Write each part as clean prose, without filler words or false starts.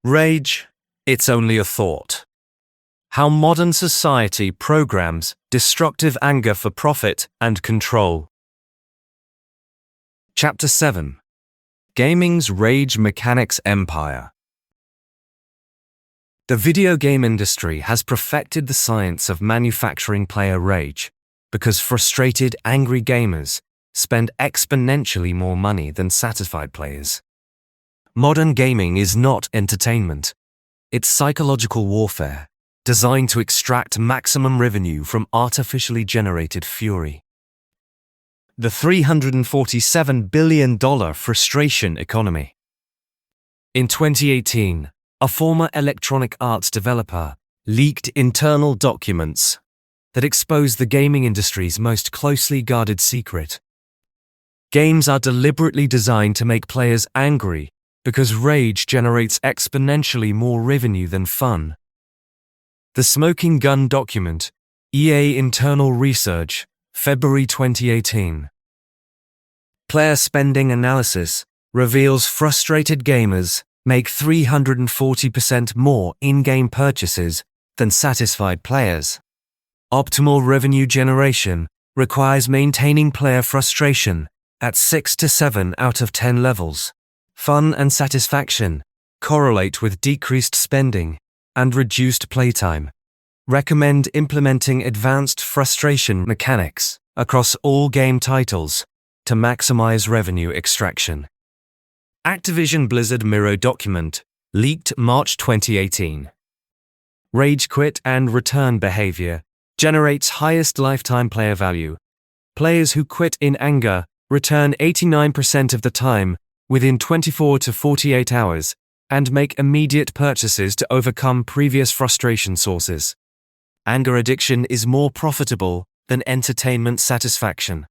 Rage, it's only a thought. How modern society programs destructive anger for profit and control. Chapter 7. Gaming's Rage Mechanics Empire. The video game industry has perfected the science of manufacturing player rage because frustrated, angry gamers spend exponentially more money than satisfied players. Modern gaming is not entertainment. It's psychological warfare, designed to extract maximum revenue from artificially generated fury. The $347 billion frustration economy. In 2018, a former Electronic Arts developer leaked internal documents that exposed the gaming industry's most closely guarded secret. Games are deliberately designed to make players angry because rage generates exponentially more revenue than fun. The Smoking Gun Document, EA Internal Research, February 2018. Player spending analysis reveals frustrated gamers make 340% more in-game purchases than satisfied players. Optimal revenue generation requires maintaining player frustration at 6 to 7 out of 10 levels. Fun and satisfaction correlate with decreased spending and reduced playtime. Recommend implementing advanced frustration mechanics across all game titles to maximize revenue extraction. Activision Blizzard Miro document, leaked March 2018. Rage quit and return behavior generates highest lifetime player value. Players who quit in anger return 89% of the time within 24 to 48 hours and make immediate purchases to overcome previous frustration sources. Anger addiction is more profitable than entertainment satisfaction.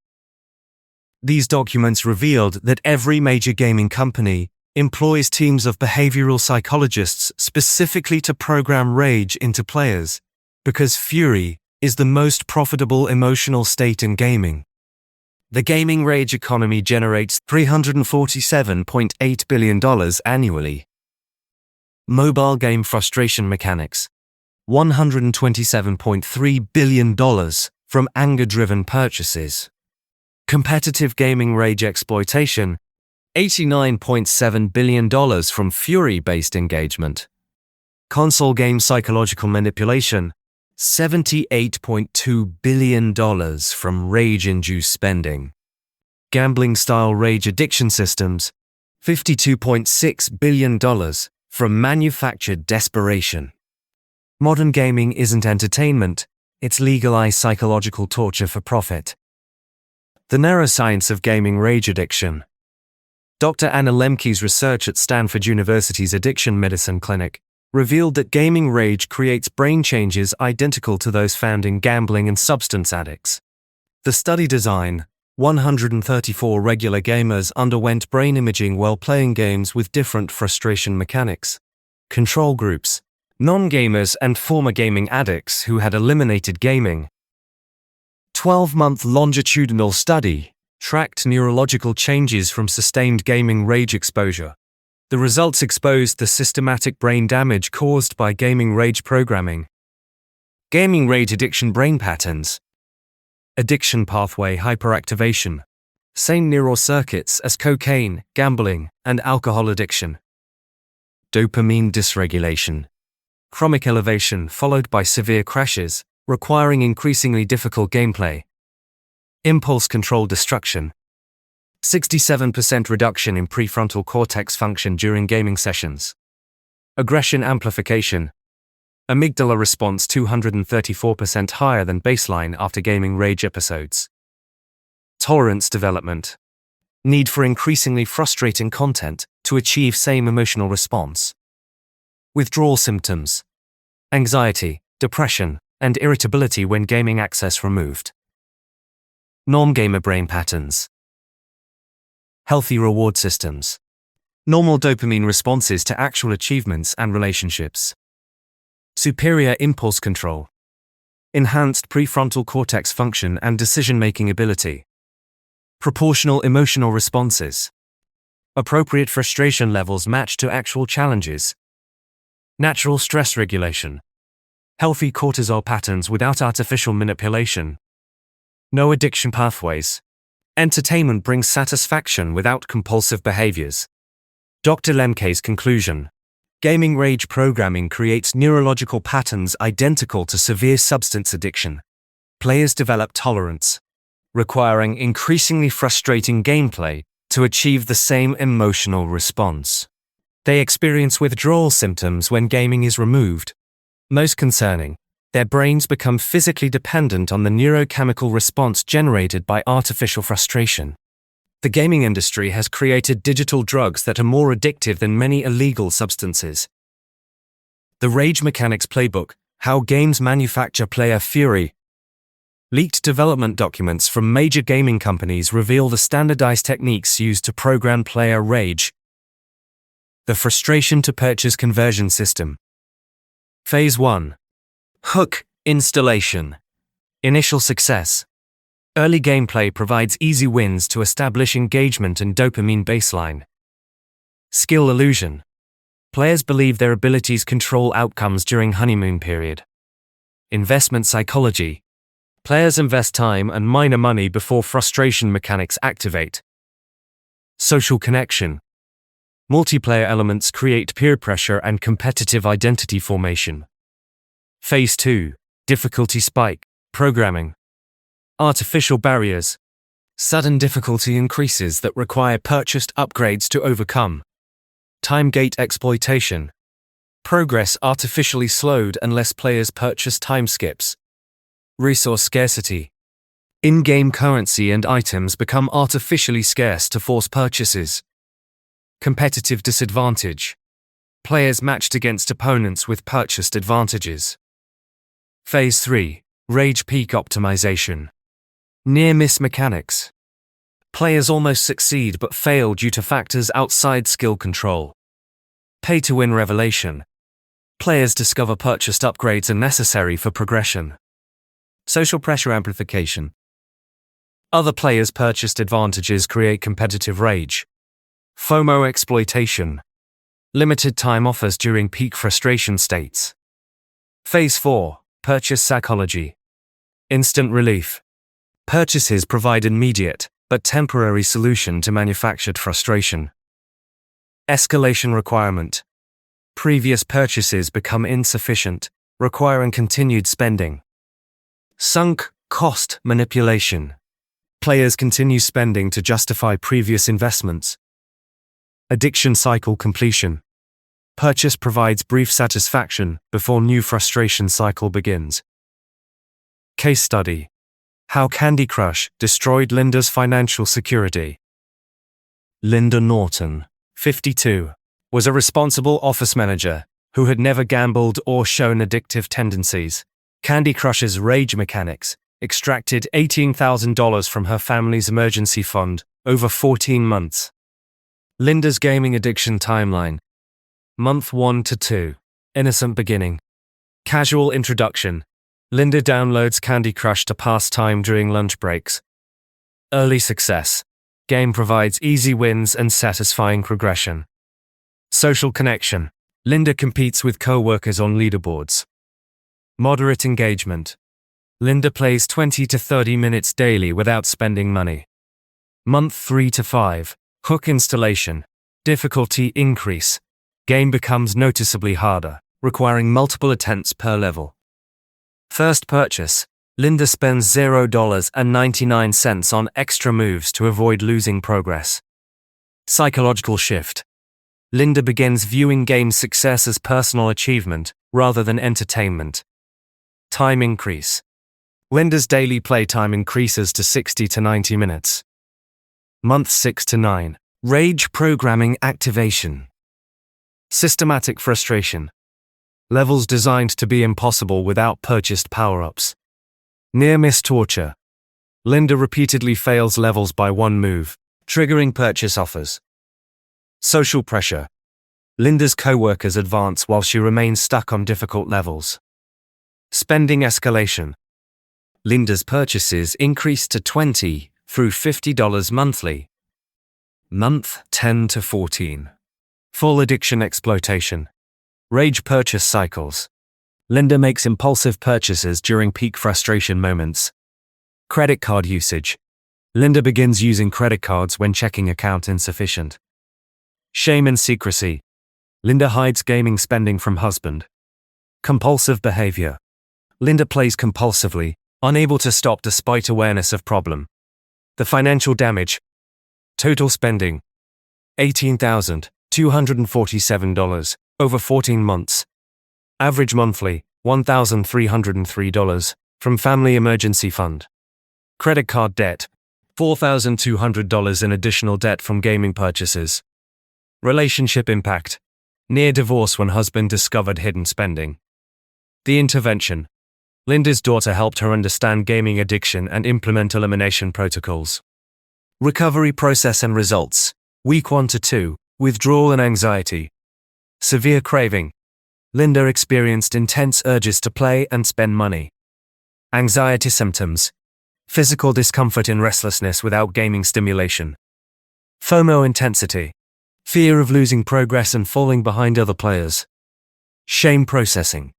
These documents revealed that every major gaming company employs teams of behavioral psychologists specifically to program rage into players, because fury is the most profitable emotional state in gaming. The gaming rage economy generates $347.8 billion annually. Mobile game frustration mechanics, $127.3 billion from anger-driven purchases. Competitive gaming rage exploitation, $89.7 billion from fury-based engagement. Console game psychological manipulation, $78.2 billion from rage-induced spending. Gambling-style rage addiction systems, $52.6 billion from manufactured desperation. Modern gaming isn't entertainment, it's legalized psychological torture for profit. The neuroscience of gaming rage addiction. Dr. Anna Lemke's research at Stanford University's Addiction Medicine Clinic revealed that gaming rage creates brain changes identical to those found in gambling and substance addicts. The study design, 134 regular gamers underwent brain imaging while playing games with different frustration mechanics. Control groups, non-gamers and former gaming addicts who had eliminated gaming. 12-month longitudinal study tracked neurological changes from sustained gaming rage exposure. The results exposed the systematic brain damage caused by gaming rage programming. Gaming rage addiction brain patterns. Addiction pathway hyperactivation. Same neural circuits as cocaine, gambling, and alcohol addiction. Dopamine dysregulation. Chronic elevation followed by severe crashes, requiring increasingly difficult gameplay. Impulse control destruction. 67% reduction in prefrontal cortex function during gaming sessions. Aggression amplification. Amygdala response 234% higher than baseline after gaming rage episodes. Tolerance development. Need for increasingly frustrating content to achieve same emotional response. Withdrawal symptoms. Anxiety, depression, and irritability when gaming access removed. Non-gamer brain patterns. Healthy reward systems. Normal dopamine responses to actual achievements and relationships. Superior impulse control. Enhanced prefrontal cortex function and decision-making ability. Proportional emotional responses. Appropriate frustration levels matched to actual challenges. Natural stress regulation. Healthy cortisol patterns without artificial manipulation. No addiction pathways. Entertainment brings satisfaction without compulsive behaviors. Dr. Lemke's conclusion. Gaming rage programming creates neurological patterns identical to severe substance addiction. Players develop tolerance, requiring increasingly frustrating gameplay to achieve the same emotional response. They experience withdrawal symptoms when gaming is removed. Most concerning, their brains become physically dependent on the neurochemical response generated by artificial frustration. The gaming industry has created digital drugs that are more addictive than many illegal substances. The Rage Mechanics Playbook: How Games Manufacture Player Fury. Leaked development documents from major gaming companies reveal the standardized techniques used to program player rage. The frustration to purchase conversion system. Phase 1. Hook installation. Initial success. Early gameplay provides easy wins to establish engagement and dopamine baseline. Skill illusion. Players believe their abilities control outcomes during honeymoon period. Investment psychology. Players invest time and minor money before frustration mechanics activate. Social connection. Multiplayer elements create peer pressure and competitive identity formation. Phase 2. Difficulty spike. Programming. Artificial barriers. Sudden difficulty increases that require purchased upgrades to overcome. Time gate exploitation. Progress artificially slowed unless players purchase time skips. Resource scarcity. In-game currency and items become artificially scarce to force purchases. Competitive disadvantage. Players matched against opponents with purchased advantages. Phase 3. Rage peak optimization. Near-miss mechanics. Players almost succeed but fail due to factors outside skill control. Pay-to-win revelation. Players discover purchased upgrades are necessary for progression. Social pressure amplification. Other players' purchased advantages create competitive rage. FOMO exploitation. Limited time offers during peak frustration states. Phase 4. Purchase psychology. Instant relief. Purchases provide immediate, but temporary solution to manufactured frustration. Escalation requirement. Previous purchases become insufficient, requiring continued spending. Sunk cost manipulation. Players continue spending to justify previous investments. Addiction cycle completion. Purchase provides brief satisfaction before new frustration cycle begins. Case study. How Candy Crush destroyed Linda's financial security. Linda Norton, 52, was a responsible office manager who had never gambled or shown addictive tendencies. Candy Crush's rage mechanics extracted $18,000 from her family's emergency fund over 14 months. Linda's gaming addiction timeline. Month 1 to 2. Innocent beginning. Casual introduction. Linda downloads Candy Crush to pass time during lunch breaks. Early success. Game provides easy wins and satisfying progression. Social connection. Linda competes with co-workers on leaderboards. Moderate engagement. Linda plays 20 to 30 minutes daily without spending money. Month 3 to 5. Hook installation. Difficulty increase. Game becomes noticeably harder, requiring multiple attempts per level. First purchase. Linda spends $0.99 on extra moves to avoid losing progress. Psychological shift. Linda begins viewing game success as personal achievement rather than entertainment. Time increase. Linda's daily play time increases to 60 to 90 minutes. Month 6 to 9. Rage programming activation. Systematic frustration. Levels designed to be impossible without purchased power-ups. Near-miss torture. Linda repeatedly fails levels by one move, triggering purchase offers. Social pressure. Linda's co-workers advance while she remains stuck on difficult levels. Spending escalation. Linda's purchases increase to $20 through $50 monthly. Month 10 to 14. Full addiction exploitation. Rage purchase cycles. Linda makes impulsive purchases during peak frustration moments. Credit card usage. Linda begins using credit cards when checking account insufficient. Shame and secrecy. Linda hides gaming spending from husband. Compulsive behavior. Linda plays compulsively, unable to stop despite awareness of problem. The financial damage. Total spending. $18,247 over 14 months. Average monthly, $1,303 from Family Emergency Fund. Credit card debt. $4,200 in additional debt from gaming purchases. Relationship impact. Near divorce when husband discovered hidden spending. The intervention. Linda's daughter helped her understand gaming addiction and implement elimination protocols. Recovery process and results. Week 1 to 2, withdrawal and anxiety. Severe craving. Linda experienced intense urges to play and spend money. Anxiety symptoms. Physical discomfort and restlessness without gaming stimulation. FOMO intensity. Fear of losing progress and falling behind other players. Shame processing.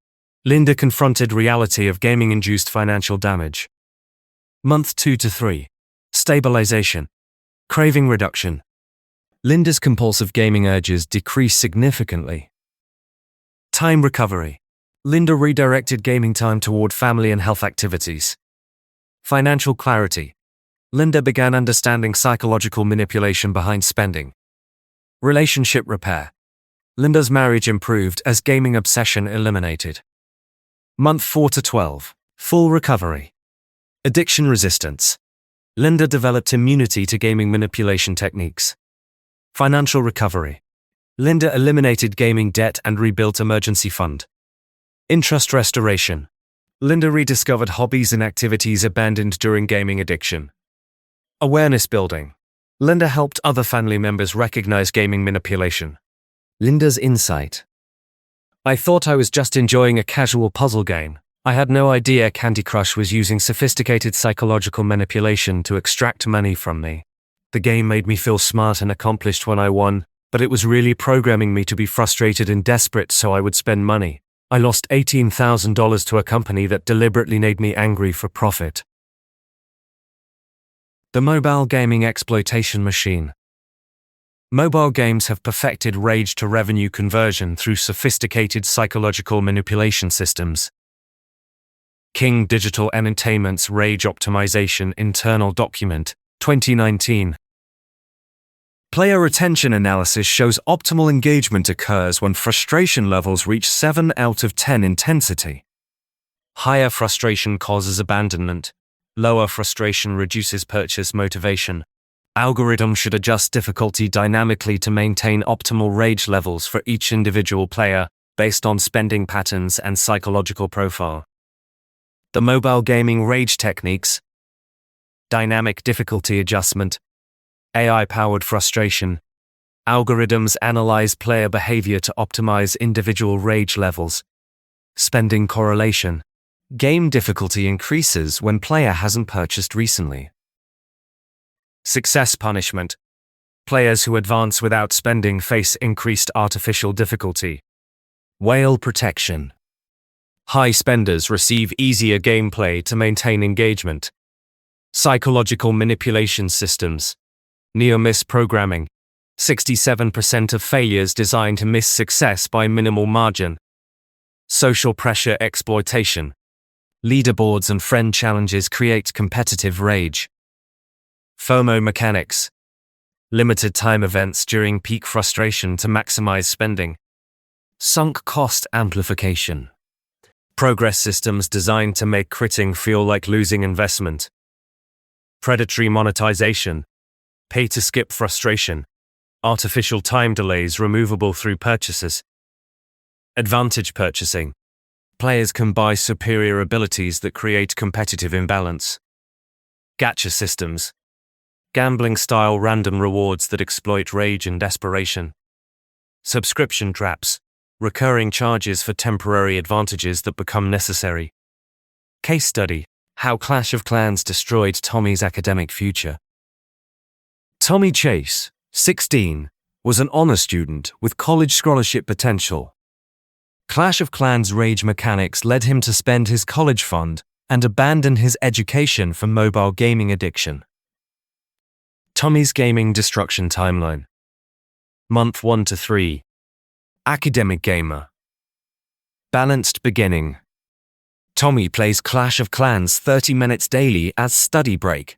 Linda confronted reality of gaming-induced financial damage. Month 2 to 3. Stabilization. Craving reduction. Linda's compulsive gaming urges decreased significantly. Time recovery. Linda redirected gaming time toward family and health activities. Financial clarity. Linda began understanding psychological manipulation behind spending. Relationship repair. Linda's marriage improved as gaming obsession eliminated. Month 4 to 12. Full recovery. Addiction resistance. Linda developed immunity to gaming manipulation techniques. Financial recovery. Linda eliminated gaming debt and rebuilt emergency fund. Interest restoration. Linda rediscovered hobbies and activities abandoned during gaming addiction. Awareness building. Linda helped other family members recognize gaming manipulation. Linda's insight. I thought I was just enjoying a casual puzzle game. I had no idea Candy Crush was using sophisticated psychological manipulation to extract money from me. The game made me feel smart and accomplished when I won, but it was really programming me to be frustrated and desperate so I would spend money. I lost $18,000 to a company that deliberately made me angry for profit. The mobile gaming exploitation machine. Mobile games have perfected rage to revenue conversion through sophisticated psychological manipulation systems. King Digital Entertainment's Rage Optimization Internal Document, 2019. Player retention analysis shows optimal engagement occurs when frustration levels reach 7 out of 10 intensity. Higher frustration causes abandonment. Lower frustration reduces purchase motivation. Algorithms should adjust difficulty dynamically to maintain optimal rage levels for each individual player, based on spending patterns and psychological profile. The mobile gaming rage techniques. Dynamic difficulty adjustment. AI-powered frustration. Algorithms analyze player behavior to optimize individual rage levels. Spending correlation. Game difficulty increases when player hasn't purchased recently. Success punishment. Players who advance without spending face increased artificial difficulty. Whale protection. High spenders receive easier gameplay to maintain engagement. Psychological manipulation systems. Near-miss programming. 67% of failures designed to miss success by minimal margin. Social pressure exploitation. Leaderboards and friend challenges create competitive rage. FOMO mechanics. Limited time events during peak frustration to maximize spending. Sunk cost amplification. Progress systems designed to make quitting feel like losing investment. Predatory monetization. Pay to skip frustration. Artificial time delays removable through purchases. Advantage purchasing. Players can buy superior abilities that create competitive imbalance. Gacha systems. Gambling-style random rewards that exploit rage and desperation. Subscription traps. Recurring charges for temporary advantages that become necessary. Case study. How Clash of Clans destroyed Tommy's academic future. Tommy Chase, 16, was an honor student with college scholarship potential. Clash of Clans rage mechanics led him to spend his college fund and abandon his education for mobile gaming addiction. Tommy's gaming destruction timeline. Month 1 to 3. Academic gamer. Balanced beginning. Tommy plays Clash of Clans 30 minutes daily as study break.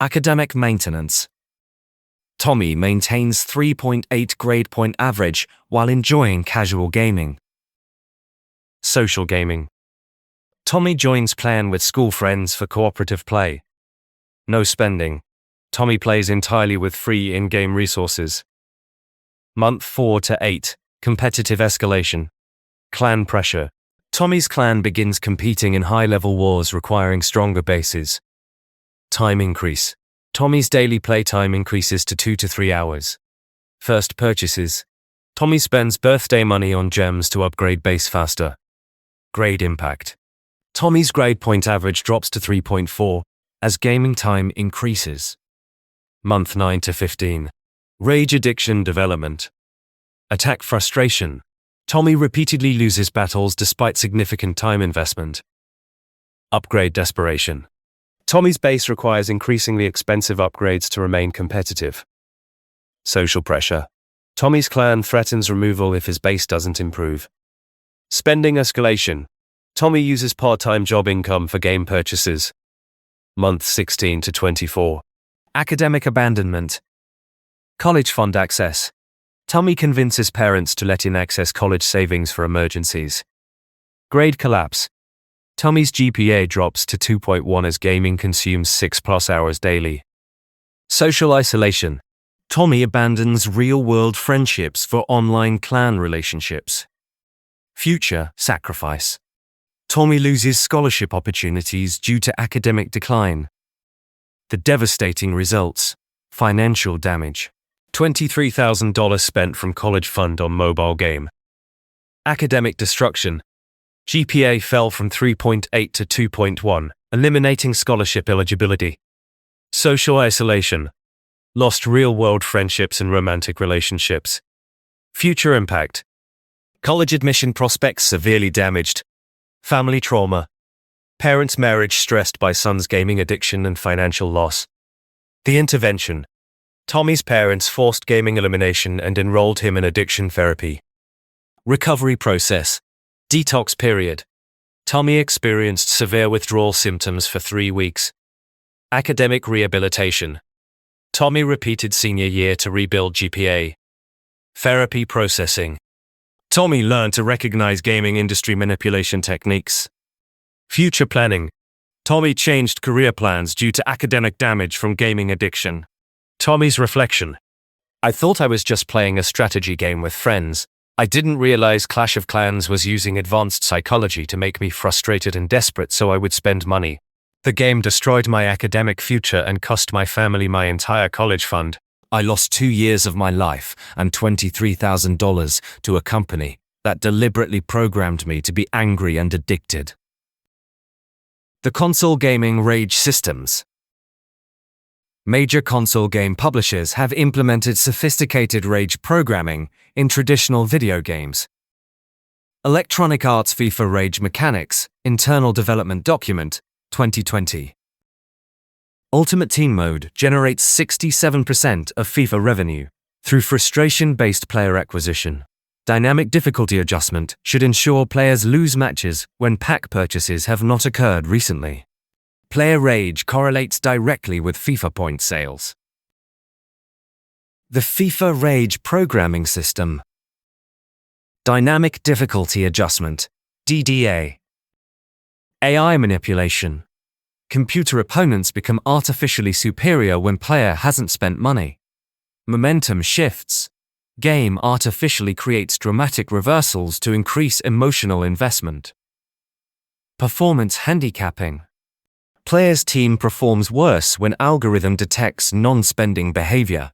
Academic maintenance. Tommy maintains 3.8 grade point average while enjoying casual gaming. Social gaming. Tommy joins playing with school friends for cooperative play. No spending. Tommy plays entirely with free in-game resources. Month 4 to 8. Competitive escalation. Clan pressure. Tommy's clan begins competing in high-level wars requiring stronger bases. Time increase. Tommy's daily playtime increases to 2 to 3 hours. First purchases. Tommy spends birthday money on gems to upgrade base faster. Grade impact. Tommy's grade point average drops to 3.4 as gaming time increases. Month 9 to 15. Rage addiction development. Attack frustration. Tommy repeatedly loses battles despite significant time investment. Upgrade desperation. Tommy's base requires increasingly expensive upgrades to remain competitive. Social pressure. Tommy's clan threatens removal if his base doesn't improve. Spending escalation. Tommy uses part-time job income for game purchases. Month 16 to 24. Academic abandonment. College fund access. Tommy convinces parents to let in excess college savings for emergencies. Grade collapse. Tommy's GPA drops to 2.1 as gaming consumes 6+ hours daily. Social isolation. Tommy abandons real-world friendships for online clan relationships. Future sacrifice. Tommy loses scholarship opportunities due to academic decline. The devastating results. Financial damage. $23,000 spent from college fund on mobile game. Academic destruction. GPA fell from 3.8 to 2.1, eliminating scholarship eligibility. Social isolation. Lost real-world friendships and romantic relationships. Future impact. College admission prospects severely damaged. Family trauma. Parents' marriage stressed by son's gaming addiction and financial loss. The intervention. Tommy's parents forced gaming elimination and enrolled him in addiction therapy. Recovery process. Detox period. Tommy experienced severe withdrawal symptoms for 3 weeks. Academic rehabilitation. Tommy repeated senior year to rebuild GPA. Therapy processing. Tommy learned to recognize gaming industry manipulation techniques. Future planning. Tommy changed career plans due to academic damage from gaming addiction. Tommy's reflection. I thought I was just playing a strategy game with friends. I didn't realize Clash of Clans was using advanced psychology to make me frustrated and desperate so I would spend money. The game destroyed my academic future and cost my family my entire college fund. I lost 2 years of my life and $23,000 to a company that deliberately programmed me to be angry and addicted. The console gaming rage systems. Major console game publishers have implemented sophisticated rage programming in traditional video games. Electronic Arts FIFA Rage Mechanics, Internal Development Document, 2020. Ultimate Team Mode generates 67% of FIFA revenue through frustration-based player acquisition. Dynamic difficulty adjustment should ensure players lose matches when pack purchases have not occurred recently. Player rage correlates directly with FIFA point sales. The FIFA Rage Programming System. Dynamic Difficulty Adjustment, DDA. AI manipulation. Computer opponents become artificially superior when player hasn't spent money. Momentum shifts. Game artificially creates dramatic reversals to increase emotional investment. Performance handicapping. Player's team performs worse when algorithm detects non-spending behavior.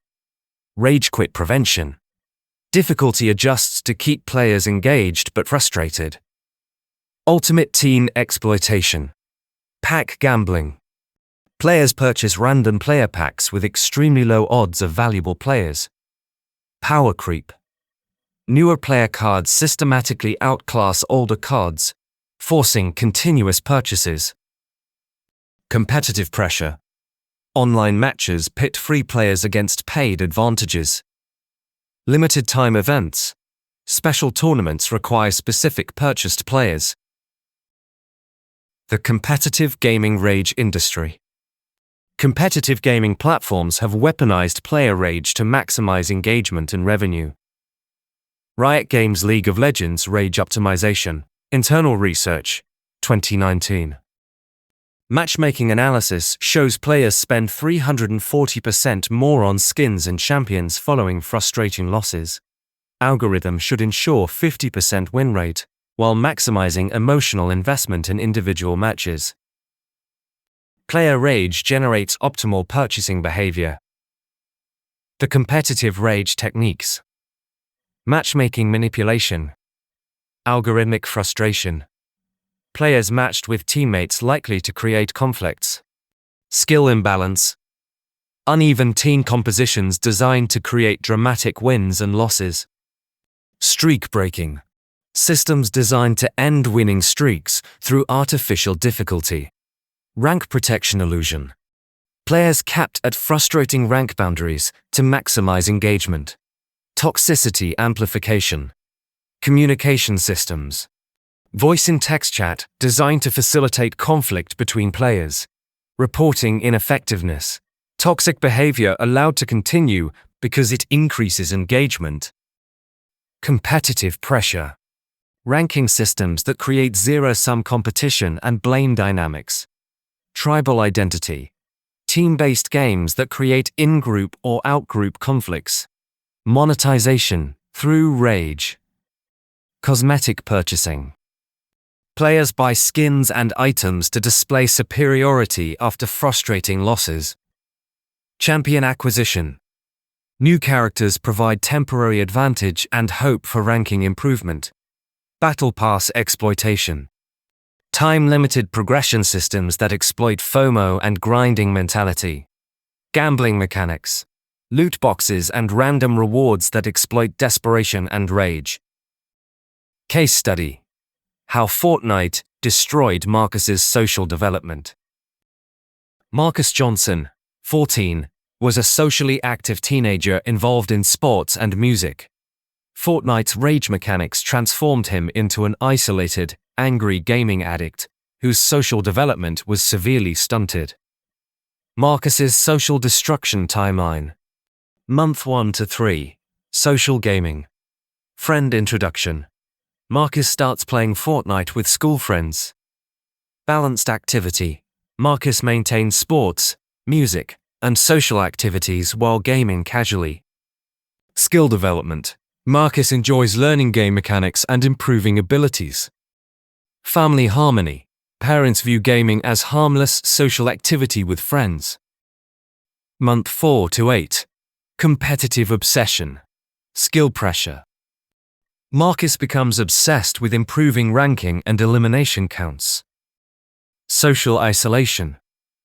Rage quit prevention. Difficulty adjusts to keep players engaged but frustrated. Ultimate Team exploitation. Pack gambling. Players purchase random player packs with extremely low odds of valuable players. Power creep. Newer player cards systematically outclass older cards, forcing continuous purchases. Competitive pressure. Online matches pit free players against paid advantages. Limited time events. Special tournaments require specific purchased players. The competitive gaming rage industry. Competitive gaming platforms have weaponized player rage to maximize engagement and revenue. Riot Games' League of Legends Rage Optimization, Internal Research, 2019. Matchmaking analysis shows players spend 340% more on skins and champions following frustrating losses. Algorithm should ensure 50% win rate, while maximizing emotional investment in individual matches. Player rage generates optimal purchasing behavior. The competitive rage techniques. Matchmaking manipulation. Algorithmic frustration. Players matched with teammates likely to create conflicts. Skill imbalance. Uneven team compositions designed to create dramatic wins and losses. Streak breaking. Systems designed to end winning streaks through artificial difficulty. Rank protection illusion. Players capped at frustrating rank boundaries to maximize engagement. Toxicity amplification. Communication systems. Voice-in-text chat designed to facilitate conflict between players. Reporting ineffectiveness. Toxic behavior allowed to continue because it increases engagement. Competitive pressure. Ranking systems that create zero-sum competition and blame dynamics. Tribal identity. Team-based games that create in-group or out-group conflicts. Monetization through rage. Cosmetic purchasing. Players buy skins and items to display superiority after frustrating losses. Champion acquisition. New characters provide temporary advantage and hope for ranking improvement. Battle Pass exploitation. Time-limited progression systems that exploit FOMO and grinding mentality. Gambling mechanics. Loot boxes and random rewards that exploit desperation and rage. Case study. How Fortnite destroyed Marcus's social development. Marcus Johnson, 14, was a socially active teenager involved in sports and music. Fortnite's rage mechanics transformed him into an isolated, angry gaming addict whose social development was severely stunted. Marcus's social destruction timeline. Month 1 to 3. Social gaming. Friend introduction. Marcus starts playing Fortnite with school friends. Balanced activity. Marcus maintains sports, music, and social activities while gaming casually. Skill development. Marcus enjoys learning game mechanics and improving abilities. Family harmony. Parents view gaming as harmless social activity with friends. Month 4 to 8. Competitive obsession. Skill pressure. Marcus becomes obsessed with improving ranking and elimination counts. Social isolation.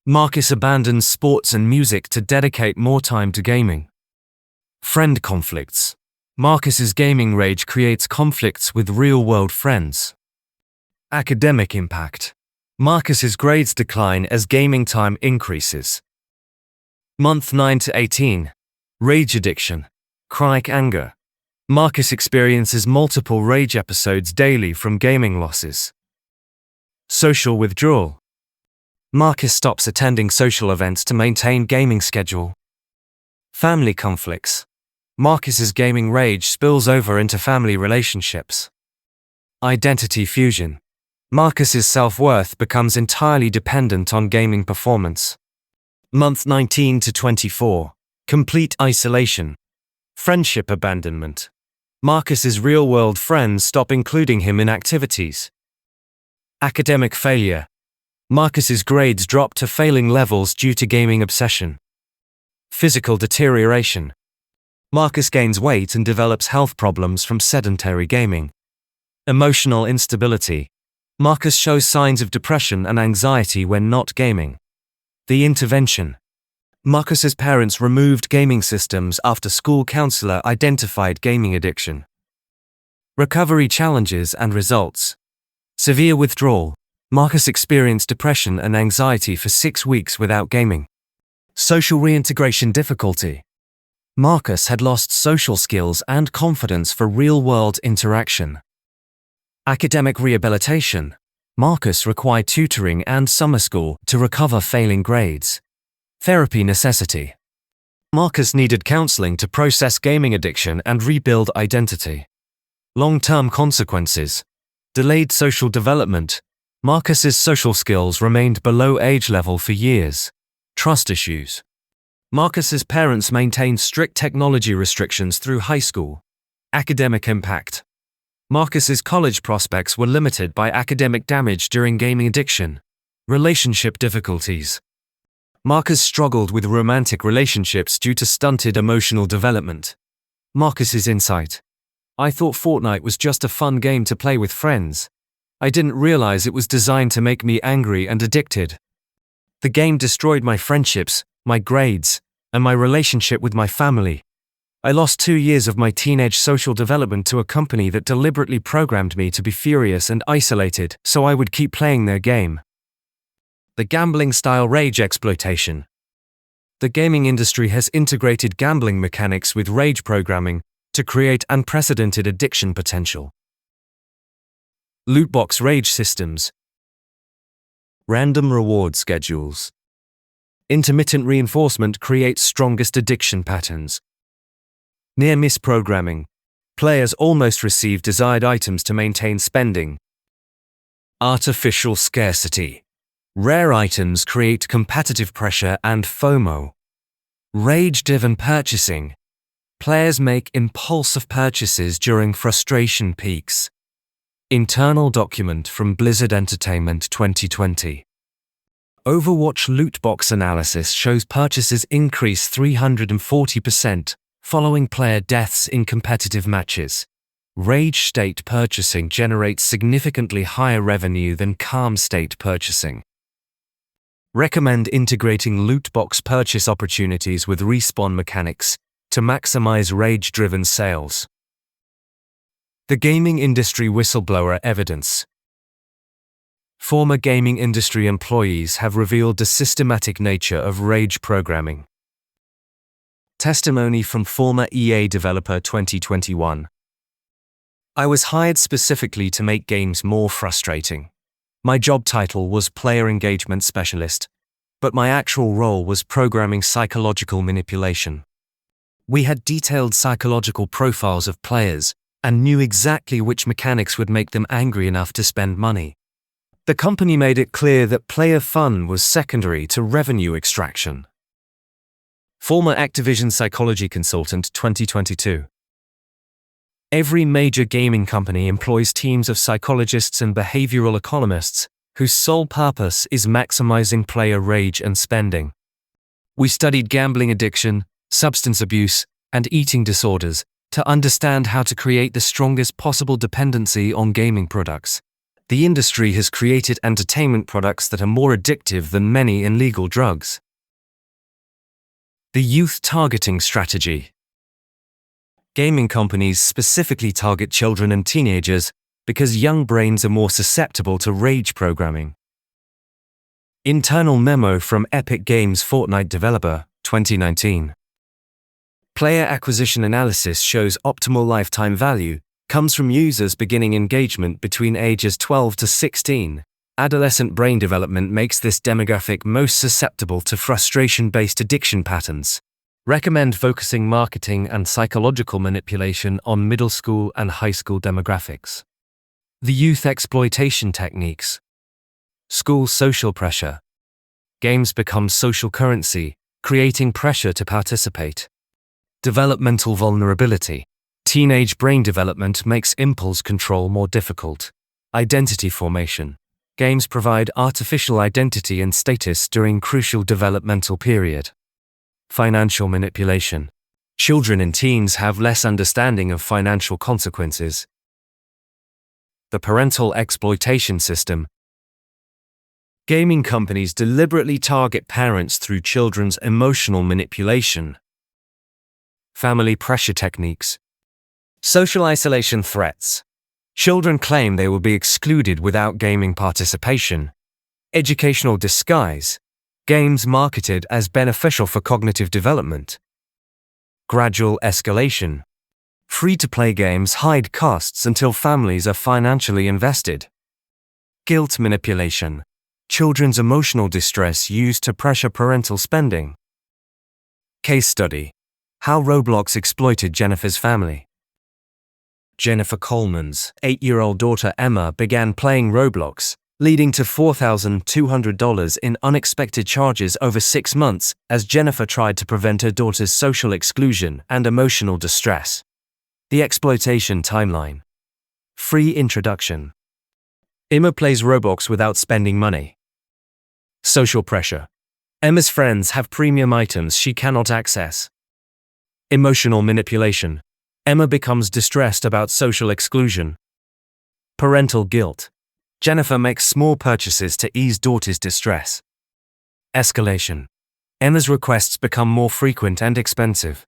Marcus abandons sports and music to dedicate more time to gaming. Friend conflicts. Marcus's gaming rage creates conflicts with real-world friends. Academic impact. Marcus's grades decline as gaming time increases. Month 9 to 18. Rage addiction. Chronic anger. Marcus experiences multiple rage episodes daily from gaming losses. Social withdrawal. Marcus stops attending social events to maintain gaming schedule. Family conflicts. Marcus's gaming rage spills over into family relationships. Identity fusion. Marcus's self-worth becomes entirely dependent on gaming performance. Month 19 to 24. Complete isolation. Friendship abandonment. Marcus's real-world friends stop including him in activities. Academic failure. Marcus's grades drop to failing levels due to gaming obsession. Physical deterioration. Marcus gains weight and develops health problems from sedentary gaming. Emotional instability. Marcus shows signs of depression and anxiety when not gaming. The intervention. Marcus's parents removed gaming systems after school counselor identified gaming addiction. Recovery challenges and results. Severe withdrawal. Marcus experienced depression and anxiety for 6 weeks without gaming. Social reintegration difficulty. Marcus had lost social skills and confidence for real-world interaction. Academic rehabilitation. Marcus required tutoring and summer school to recover failing grades. Therapy necessity. Marcus needed counseling to process gaming addiction and rebuild identity. Long-term consequences. Delayed social development. Marcus's social skills remained below age level for years. Trust issues. Marcus's parents maintained strict technology restrictions through high school. Academic impact. Marcus's college prospects were limited by academic damage during gaming addiction. Relationship difficulties. Marcus struggled with romantic relationships due to stunted emotional development. Marcus's insight. I thought Fortnite was just a fun game to play with friends. I didn't realize it was designed to make me angry and addicted. The game destroyed my friendships, my grades, and my relationship with my family. I lost 2 years of my teenage social development to a company that deliberately programmed me to be furious and isolated so I would keep playing their game. The gambling-style rage exploitation. The gaming industry has integrated gambling mechanics with rage programming to create unprecedented addiction potential. Lootbox rage systems. Random reward schedules. Intermittent reinforcement creates strongest addiction patterns. Near-miss programming. Players almost receive desired items to maintain spending. Artificial scarcity. Rare items create competitive pressure and FOMO. Rage-driven purchasing. Players make impulsive purchases during frustration peaks. Internal document from Blizzard Entertainment 2020. Overwatch lootbox analysis shows purchases increase 340% following player deaths in competitive matches. Rage state purchasing generates significantly higher revenue than calm state purchasing. Recommend integrating lootbox purchase opportunities with respawn mechanics to maximize rage-driven sales. The gaming industry whistleblower evidence. Former gaming industry employees have revealed the systematic nature of rage programming. Testimony from former EA developer 2021. I was hired specifically to make games more frustrating. My job title was Player Engagement Specialist, but my actual role was programming psychological manipulation. We had detailed psychological profiles of players and knew exactly which mechanics would make them angry enough to spend money. The company made it clear that player fun was secondary to revenue extraction. Former Activision psychology consultant 2022. Every major gaming company employs teams of psychologists and behavioral economists whose sole purpose is maximizing player rage and spending. We studied gambling addiction, substance abuse, and eating disorders to understand how to create the strongest possible dependency on gaming products. The industry has created entertainment products that are more addictive than many illegal drugs. The youth targeting strategy. Gaming companies specifically target children and teenagers because young brains are more susceptible to rage programming. Internal memo from Epic Games Fortnite developer, 2019. Player acquisition analysis shows optimal lifetime value comes from users beginning engagement between ages 12 to 16. Adolescent brain development makes this demographic most susceptible to frustration-based addiction patterns. Recommend focusing marketing and psychological manipulation on middle school and high school demographics. The youth exploitation techniques. School social pressure. Games become social currency, creating pressure to participate. Developmental vulnerability. Teenage brain development makes impulse control more difficult. Identity formation. Games provide artificial identity and status during crucial developmental period. Financial manipulation. Children and teens have less understanding of financial consequences. The parental exploitation system. Gaming companies deliberately target parents through children's emotional manipulation. Family pressure techniques. Social isolation threats. Children claim they will be excluded without gaming participation. Educational disguise. Games marketed as beneficial for cognitive development. Gradual escalation. Free-to-play games hide costs until families are financially invested. Guilt manipulation. Children's emotional distress used to pressure parental spending. Case study. How Roblox exploited Jennifer's family. Jennifer Coleman's 8-year-old daughter Emma began playing Roblox, leading to $4,200 in unexpected charges over 6 months as Jennifer tried to prevent her daughter's social exclusion and emotional distress. The exploitation timeline. Free introduction. Emma plays Roblox without spending money. Social pressure. Emma's friends have premium items she cannot access. Emotional manipulation. Emma becomes distressed about social exclusion. Parental guilt. Jennifer makes small purchases to ease daughter's distress. Escalation. Emma's requests become more frequent and expensive.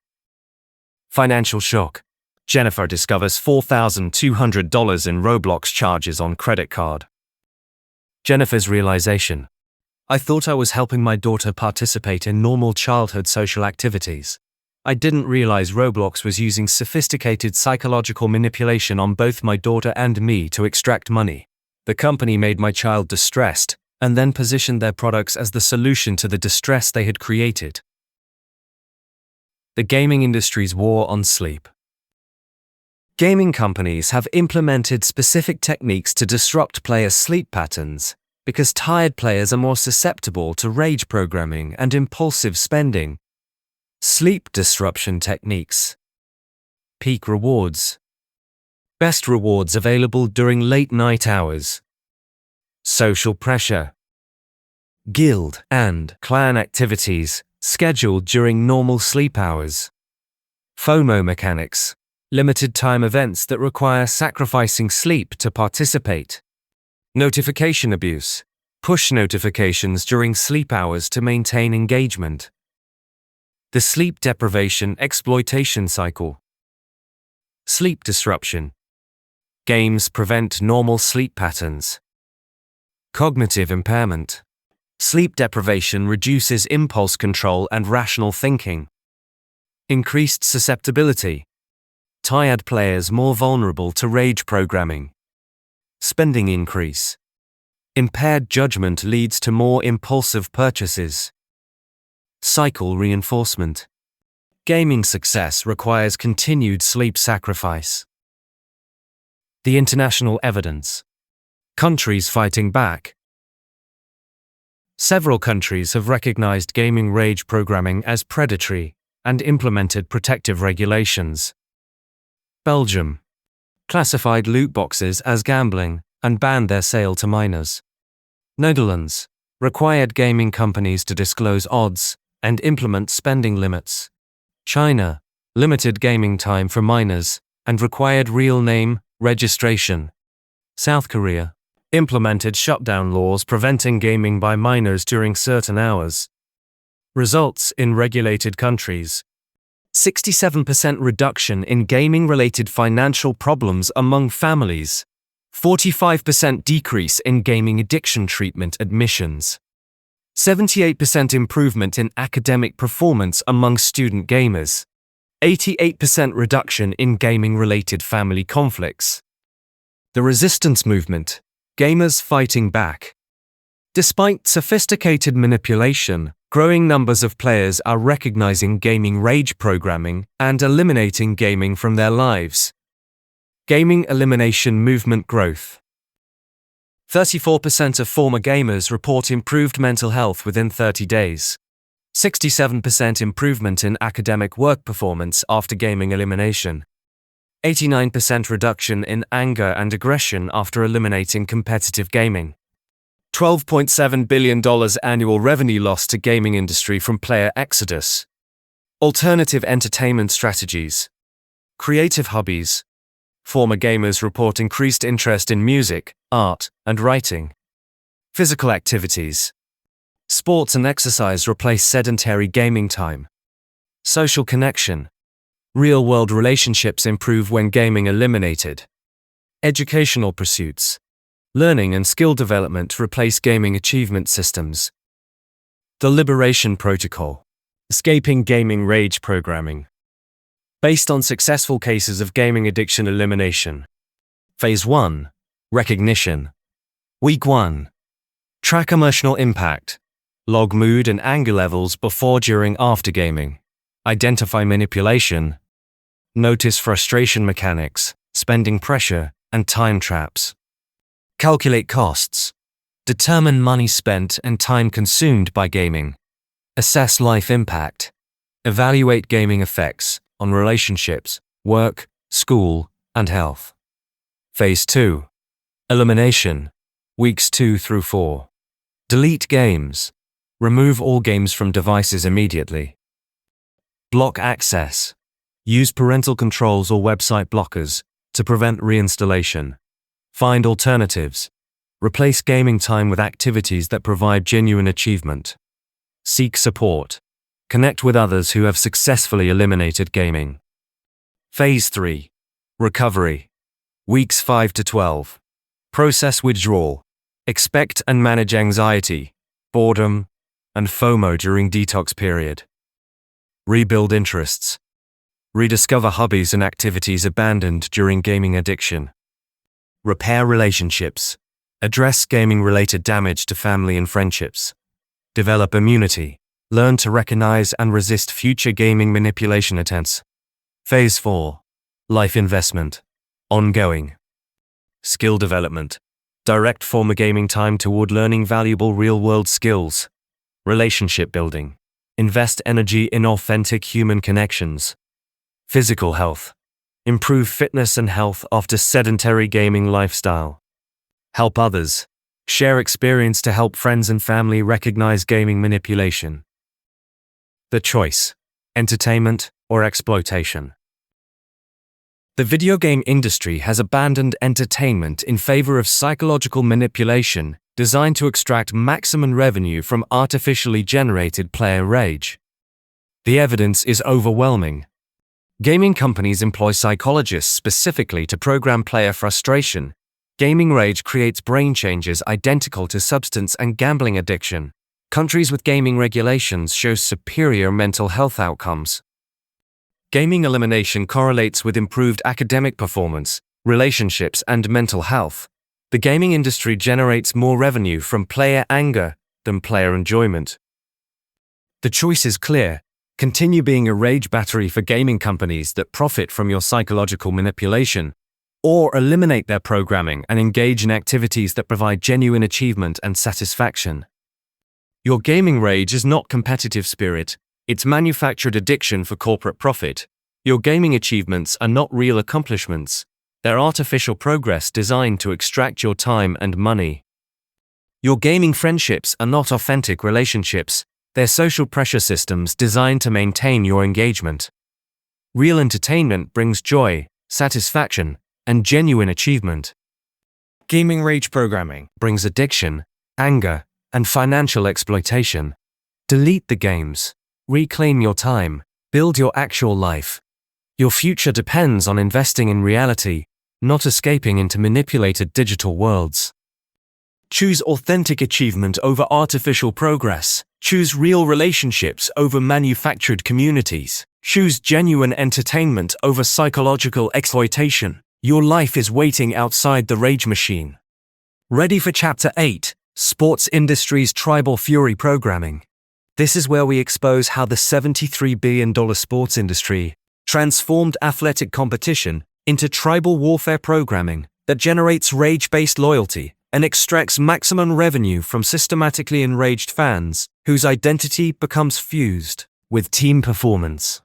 Financial shock. Jennifer discovers $4,200 in Roblox charges on credit card. Jennifer's realization. I thought I was helping my daughter participate in normal childhood social activities. I didn't realize Roblox was using sophisticated psychological manipulation on both my daughter and me to extract money. The company made my child distressed, and then positioned their products as the solution to the distress they had created. The gaming industry's war on sleep. Gaming companies have implemented specific techniques to disrupt player sleep patterns, because tired players are more susceptible to rage programming and impulsive spending. Sleep disruption techniques. Peak rewards. Best rewards available during late-night hours. Social pressure. Guild and clan activities scheduled during normal sleep hours. FOMO mechanics. Limited-time events that require sacrificing sleep to participate. Notification abuse. Push notifications during sleep hours to maintain engagement. The sleep deprivation exploitation cycle. Sleep disruption. Games prevent normal sleep patterns. Cognitive impairment. Sleep deprivation reduces impulse control and rational thinking. Increased susceptibility. Tired players more vulnerable to rage programming. Spending increase. Impaired judgment leads to more impulsive purchases. Cycle reinforcement. Gaming success requires continued sleep sacrifice. The international evidence. Countries fighting back. Several countries have recognized gaming rage programming as predatory and implemented protective regulations. Belgium classified loot boxes as gambling and banned their sale to minors. Netherlands required gaming companies to disclose odds and implement spending limits. China limited gaming time for minors and required real name registration. South Korea implemented shutdown laws preventing gaming by minors during certain hours. Results in regulated countries. 67% reduction in gaming-related financial problems among families. 45% decrease in gaming addiction treatment admissions. 78% improvement in academic performance among student gamers. 88% reduction in gaming-related family conflicts. The resistance movement. Gamers fighting back. Despite sophisticated manipulation, growing numbers of players are recognizing gaming rage programming and eliminating gaming from their lives. Gaming elimination movement growth. 34% of former gamers report improved mental health within 30 days. 67% improvement in academic work performance after gaming elimination. 89% reduction in anger and aggression after eliminating competitive gaming. $12.7 billion annual revenue loss to gaming industry from player exodus. Alternative entertainment strategies. Creative hobbies. Former gamers report increased interest in music, art, and writing. Physical activities. Sports and exercise replace sedentary gaming time. Social connection. Real-world relationships improve when gaming eliminated. Educational pursuits. Learning and skill development replace gaming achievement systems. The Liberation Protocol. Escaping gaming rage programming. Based on successful cases of gaming addiction elimination. Phase 1. Recognition. Week 1. Track emotional impact. Log mood and anger levels before, during, after gaming. Identify manipulation. Notice frustration mechanics, spending pressure, and time traps. Calculate costs. Determine money spent and time consumed by gaming. Assess life impact. Evaluate gaming effects on relationships, work, school, and health. Phase 2. Elimination. Weeks 2 through 4. Delete games. Remove all games from devices immediately. Block access. Use parental controls or website blockers to prevent reinstallation. Find alternatives. Replace gaming time with activities that provide genuine achievement. Seek support. Connect with others who have successfully eliminated gaming. Phase 3. Recovery. Weeks 5 to 12. Process withdrawal. Expect and manage anxiety, boredom, and FOMO during detox period. Rebuild interests. Rediscover hobbies and activities abandoned during gaming addiction. Repair relationships. Address gaming-related damage to family and friendships. Develop immunity. Learn to recognize and resist future gaming manipulation attempts. Phase 4. Life investment. Ongoing. Skill development. Direct former gaming time toward learning valuable real-world skills. Relationship building. Invest energy in authentic human connections. Physical health. Improve fitness and health after sedentary gaming lifestyle. Help others. Share experience to help friends and family recognize gaming manipulation. The choice: entertainment or exploitation. The video game industry has abandoned entertainment in favor of psychological manipulation designed to extract maximum revenue from artificially generated player rage. The evidence is overwhelming. Gaming companies employ psychologists specifically to program player frustration. Gaming rage creates brain changes identical to substance and gambling addiction. Countries with gaming regulations show superior mental health outcomes. Gaming elimination correlates with improved academic performance, relationships, and mental health. The gaming industry generates more revenue from player anger than player enjoyment. The choice is clear. Continue being a rage battery for gaming companies that profit from your psychological manipulation, or eliminate their programming and engage in activities that provide genuine achievement and satisfaction. Your gaming rage is not competitive spirit, it's manufactured addiction for corporate profit. Your gaming achievements are not real accomplishments, they're artificial progress designed to extract your time and money. Your gaming friendships are not authentic relationships, they're social pressure systems designed to maintain your engagement. Real entertainment brings joy, satisfaction, and genuine achievement. Gaming rage programming brings addiction, anger, and financial exploitation. Delete the games. Reclaim your time. Build your actual life. Your future depends on investing in reality, not escaping into manipulated digital worlds. Choose authentic achievement over artificial progress. Choose real relationships over manufactured communities. Choose genuine entertainment over psychological exploitation. Your life is waiting outside the rage machine. Ready for Chapter 8, Sports Industry's Tribal Fury Programming. This is where we expose how the $73 billion sports industry transformed athletic competition into tribal warfare programming that generates rage-based loyalty and extracts maximum revenue from systematically enraged fans whose identity becomes fused with team performance.